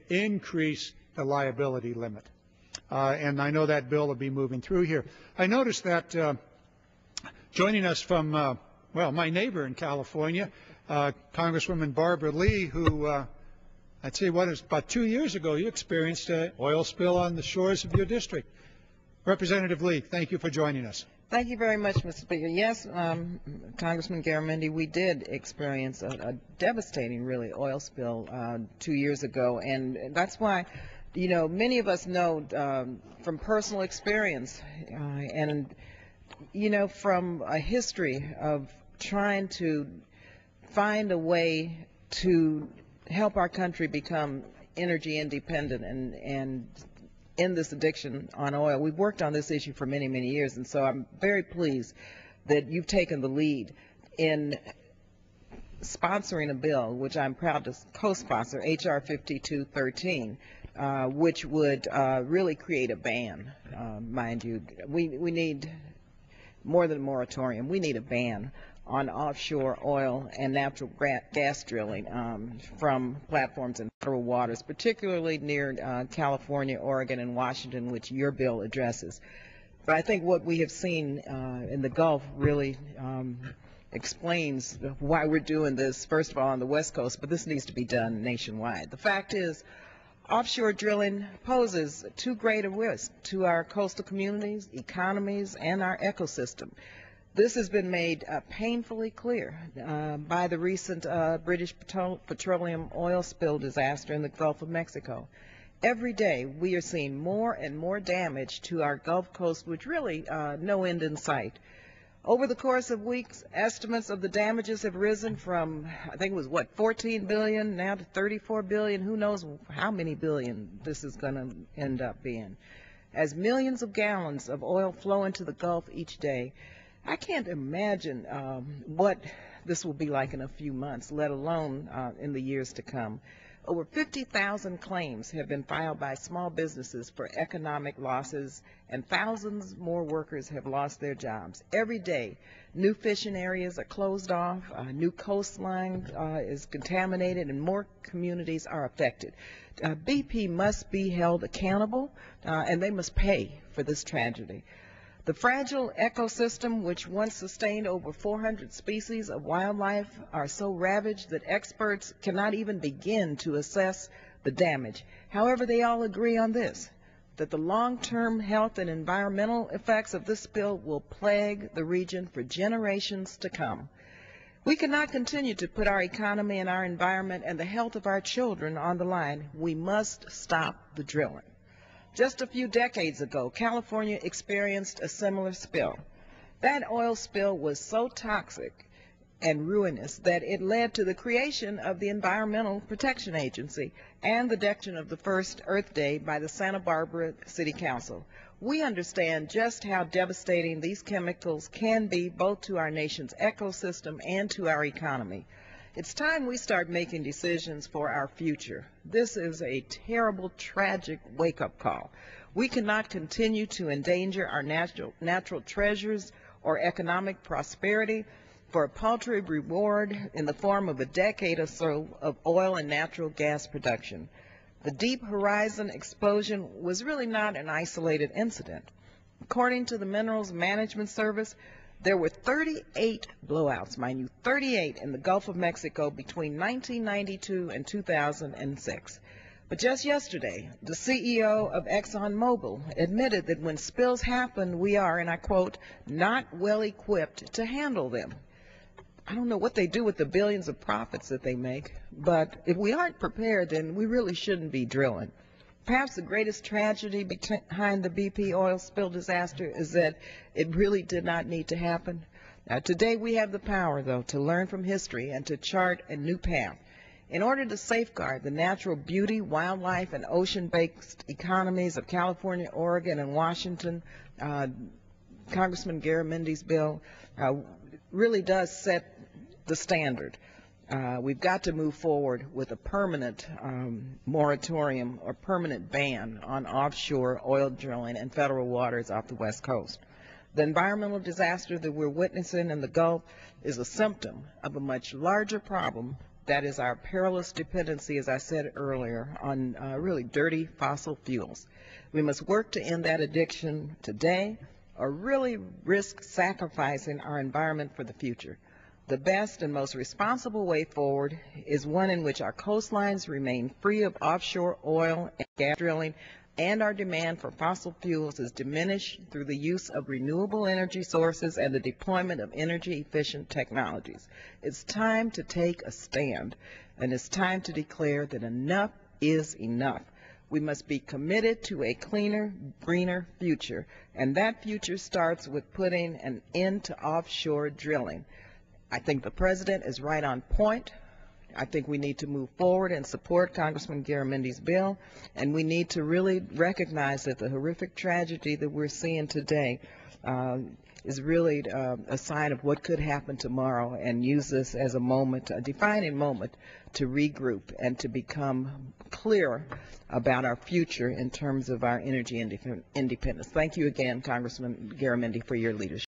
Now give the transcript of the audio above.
increase the liability limit. And I know that bill will be moving through here. I noticed that joining us from, well, my neighbor in California, Congresswoman Barbara Lee, who I'd say what is about 2 years ago you experienced an oil spill on the shores of your district. Representative Lee, thank you for joining us. Thank you very much, Mr. Speaker. Yes, Congressman Garamendi, we did experience a devastating, really, oil spill 2 years ago, and that's why, you know, many of us know from personal experience and, you know, from a history of trying to find a way to help our country become energy independent and end this addiction on oil. We've worked on this issue for many, many years, and so I'm very pleased that you've taken the lead in sponsoring a bill, which I'm proud to co-sponsor, H.R. 5213, which would really create a ban, mind you. We need more than a moratorium. We need a ban on offshore oil and natural gas drilling from platforms in federal waters, particularly near California, Oregon, and Washington, which your bill addresses. But I think what we have seen in the Gulf really explains why we're doing this, first of all, on the West Coast, but this needs to be done nationwide. The fact is, offshore drilling poses too great a risk to our coastal communities, economies, and our ecosystem. This has been made painfully clear by the recent British petroleum oil spill disaster in the Gulf of Mexico. Every day we are seeing more and more damage to our Gulf Coast, with really no end in sight. Over the course of weeks, estimates of the damages have risen from, I think it was, what, 14 billion now to 34 billion. Who knows how many billion this is going to end up being. As millions of gallons of oil flow into the Gulf each day, I can't imagine what this will be like in a few months, let alone in the years to come. Over 50,000 claims have been filed by small businesses for economic losses, and thousands more workers have lost their jobs. Every day, new fishing areas are closed off, new coastline is contaminated, and more communities are affected. BP must be held accountable, and they must pay for this tragedy. The fragile ecosystem, which once sustained over 400 species of wildlife, are so ravaged that experts cannot even begin to assess the damage. However, they all agree on this, that the long-term health and environmental effects of this spill will plague the region for generations to come. We cannot continue to put our economy and our environment and the health of our children on the line. We must stop the drilling. Just a few decades ago, California experienced a similar spill. That oil spill was so toxic and ruinous that it led to the creation of the Environmental Protection Agency and the declaration of the first Earth Day by the Santa Barbara City Council. We understand just how devastating these chemicals can be, both to our nation's ecosystem and to our economy. It's time we start making decisions for our future. This is a terrible, tragic wake-up call. We cannot continue to endanger our natural treasures or economic prosperity for a paltry reward in the form of a decade or so of oil and natural gas production. The Deep Horizon explosion was really not an isolated incident. According to the Minerals Management Service, there were 38 blowouts, mind you, 38 in the Gulf of Mexico between 1992 and 2006. But just yesterday, the CEO of ExxonMobil admitted that when spills happen, we are, and I quote, not well equipped to handle them. I don't know what they do with the billions of profits that they make, but if we aren't prepared, then we really shouldn't be drilling. Perhaps the greatest tragedy behind the BP oil spill disaster is that it really did not need to happen. Now, today we have the power, though, to learn from history and to chart a new path. In order to safeguard the natural beauty, wildlife, and ocean-based economies of California, Oregon, and Washington, Congressman Garamendi's bill really does set the standard. We've got to move forward with a permanent moratorium or permanent ban on offshore oil drilling in federal waters off the West Coast. The environmental disaster that we're witnessing in the Gulf is a symptom of a much larger problem That is our perilous dependency, as I said earlier, on really dirty fossil fuels. We must work to end that addiction today, or really risk sacrificing our environment for the future. The best and most responsible way forward is one in which our coastlines remain free of offshore oil and gas drilling, and our demand for fossil fuels is diminished through the use of renewable energy sources and the deployment of energy-efficient technologies. It's time to take a stand, and it's time to declare that enough is enough. We must be committed to a cleaner, greener future, and that future starts with putting an end to offshore drilling. I think the President is right on point. I think we need to move forward and support Congressman Garamendi's bill, and we need to really recognize that the horrific tragedy that we're seeing today is really a sign of what could happen tomorrow, and use this as a moment, a defining moment, to regroup and to become clear about our future in terms of our energy independence. Thank you again, Congressman Garamendi, for your leadership.